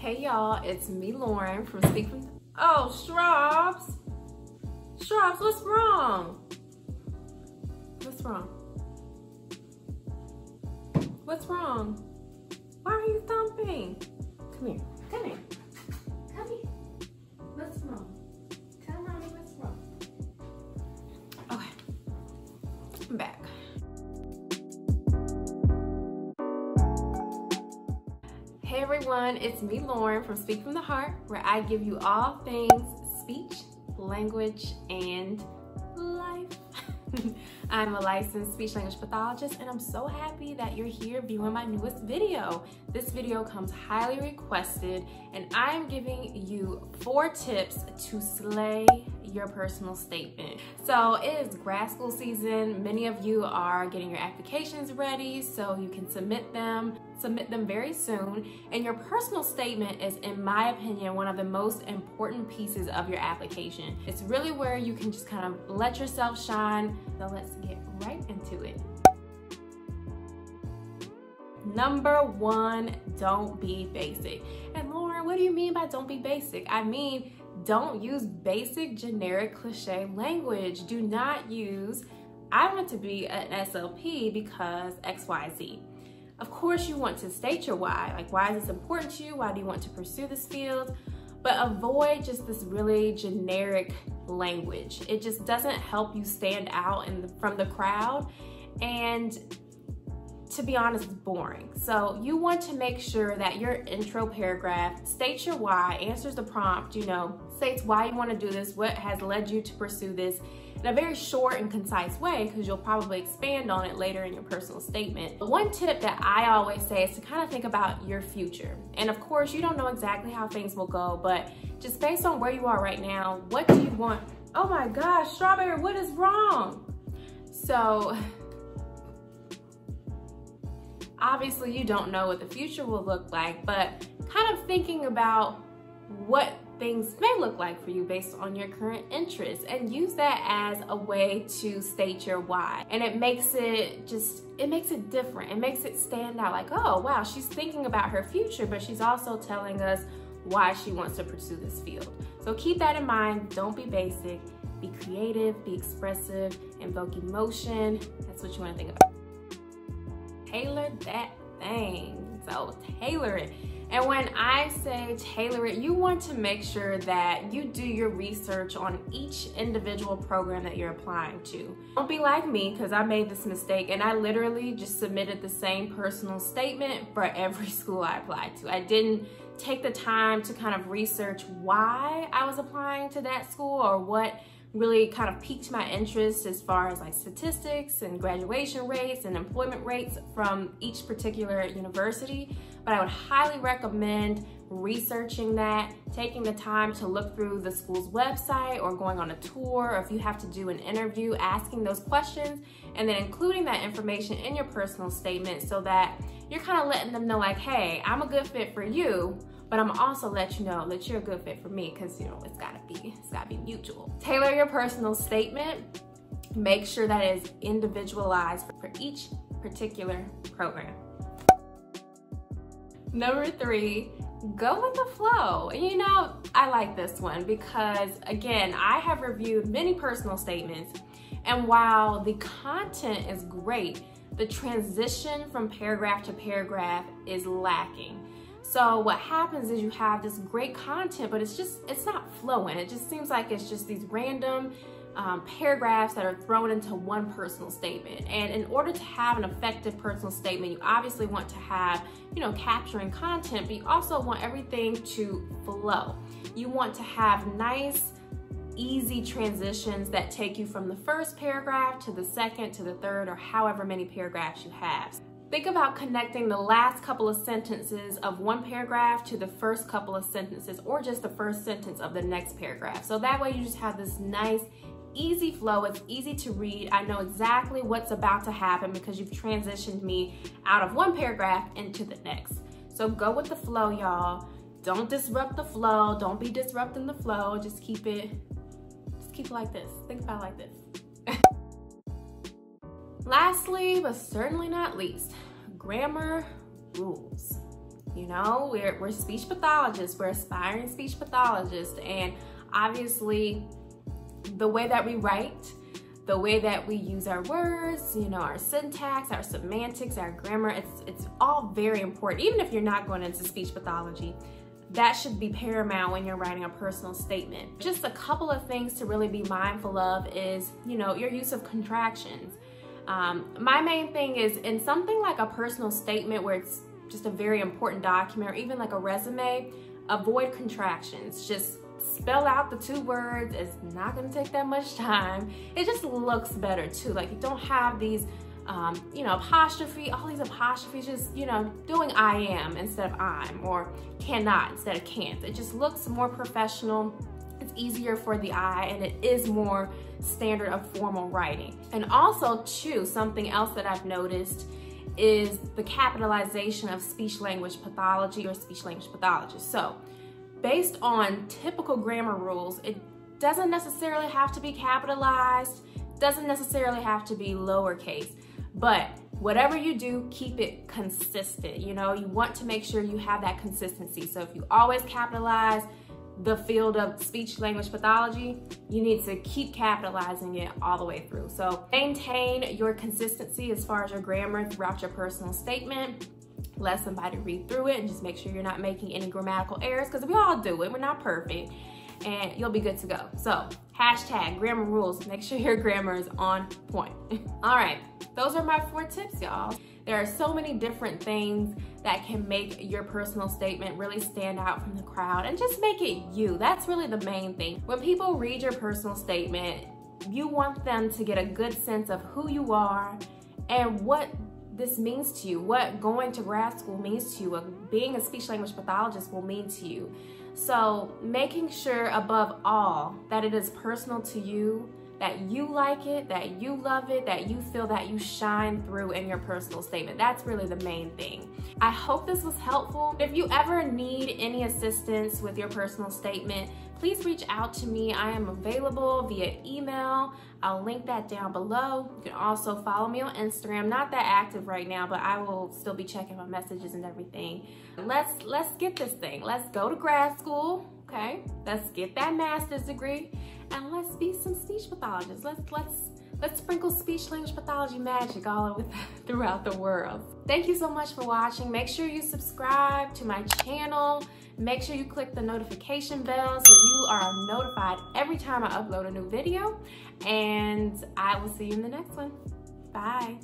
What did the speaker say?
Hey y'all, it's me, Lauren from Speak From. Oh, Straubs! Straubs, what's wrong? What's wrong? What's wrong? Why are you thumping? Come here, come here, come here. What's wrong? Tell mommy what's wrong. Okay, I'm back. Hey everyone, it's me, Lauren from Speak From the Heart, where I give you all things speech, language, and life. I'm a licensed speech language pathologist, and I'm so happy that you're here viewing my newest video. This video comes highly requested, and I am giving you 4 tips to slay your personal statement. So it is grad school season. Many of you are getting your applications ready so you can submit them very soon. And your personal statement is, in my opinion, one of the most important pieces of your application. It's really where you can just kind of let yourself shine. So let's get right into it. Number 1, don't be basic. And Lauren, what do you mean by don't be basic? I mean, don't use basic, generic, cliche language. Do not use, I want to be an SLP because XYZ. Of course, you want to state your why. Like, why is this important to you? Why do you want to pursue this field? But avoid just this really generic language. It just doesn't help you stand out from the crowd. And to be honest, it's boring. So you want to make sure that your intro paragraph states your why, answers the prompt, states why you want to do this, what has led you to pursue this in a very short and concise way, because you'll probably expand on it later in your personal statement. One tip that I always say is to kind of think about your future. And of course, you don't know exactly how things will go, but just based on where you are right now, what do you want? Oh my gosh, Strawberry, what is wrong? So, obviously you don't know what the future will look like, but kind of thinking about what things may look like for you based on your current interests, and use that as a way to state your why. And it makes it different. It makes it stand out, like, oh wow, she's thinking about her future, but she's also telling us why she wants to pursue this field. So keep that in mind. Don't be basic, be creative, be expressive, invoke emotion. That's what you want to think about. Tailor that thing. So tailor it. And when I say tailor it, you want to make sure that you do your research on each individual program that you're applying to. Don't be like me, because I made this mistake and I literally just submitted the same personal statement for every school I applied to. I didn't take the time to kind of research why I was applying to that school, or what really kind of piqued my interest as far as like statistics and graduation rates and employment rates from each particular university. But I would highly recommend researching that, taking the time to look through the school's website, or going on a tour, or if you have to do an interview, asking those questions, and then including that information in your personal statement, so that you're kind of letting them know, like, hey, I'm a good fit for you, but I'm also let you know that you're a good fit for me, because it's gotta be mutual. Tailor your personal statement. Make sure that it is individualized for each particular program. Number 3, go with the flow. I like this one because, again, I have reviewed many personal statements, and while the content is great, the transition from paragraph to paragraph is lacking. So what happens is you have this great content, but it's not flowing. It just seems like it's just these random paragraphs that are thrown into one personal statement. And in order to have an effective personal statement, you obviously want to have, capturing content, but you also want everything to flow. You want to have nice, easy transitions that take you from the first paragraph to the second to the third, or however many paragraphs you have. Think about connecting the last couple of sentences of one paragraph to the first couple of sentences, or just the first sentence of the next paragraph. So that way you just have this nice, easy flow. It's easy to read. I know exactly what's about to happen because you've transitioned me out of one paragraph into the next. So go with the flow, y'all. Don't disrupt the flow. Don't be disrupting the flow. Just keep it like this. Think about it like this. Lastly, but certainly not least, grammar rules. You know, we're speech pathologists, we're aspiring speech pathologists, and obviously the way that we write, the way that we use our words, you know, our syntax, our semantics, our grammar, it's all very important. Even if you're not going into speech pathology, that should be paramount when you're writing a personal statement. Just a couple of things to really be mindful of is, you know, your use of contractions. My main thing is in something like a personal statement where it's just a very important document, or even like a resume, avoid contractions. Just spell out the 2 words. It's not gonna take that much time. It just looks better too. Like, you don't have these, you know, apostrophe, all these apostrophes, just, you know, doing I am instead of I'm, or cannot instead of can't. It just looks more professional. It's easier for the eye, and it is more standard of formal writing. And also too, something else that I've noticed is the capitalization of speech language pathology or speech language pathologist. So based on typical grammar rules, it doesn't necessarily have to be capitalized, doesn't necessarily have to be lowercase, but whatever you do, keep it consistent. You know, you want to make sure you have that consistency. So if you always capitalize the field of speech language pathology, you need to keep capitalizing it all the way through. So maintain your consistency as far as your grammar throughout your personal statement. Let somebody read through it and just make sure you're not making any grammatical errors, because we all do it, we're not perfect, and you'll be good to go. So hashtag grammar rules, make sure your grammar is on point. All right, those are my 4 tips, y'all. There are so many different things that can make your personal statement really stand out from the crowd and just make it you. That's really the main thing. When people read your personal statement, you want them to get a good sense of who you are and what this means to you, what going to grad school means to you, what being a speech language pathologist will mean to you. So making sure above all that it is personal to you, that you like it, that you love it, that you feel that you shine through in your personal statement. That's really the main thing. I hope this was helpful. If you ever need any assistance with your personal statement, please reach out to me. I am available via email. I'll link that down below. You can also follow me on Instagram. Not that active right now, but I will still be checking my messages and everything. Let's get this thing. Let's go to grad school, okay? Let's get that master's degree, and let's be some speech pathologists. Let's sprinkle speech language pathology magic all over throughout the world. Thank you so much for watching. Make sure you subscribe to my channel. Make sure you click the notification bell so you are notified every time I upload a new video. And I will see you in the next one. Bye.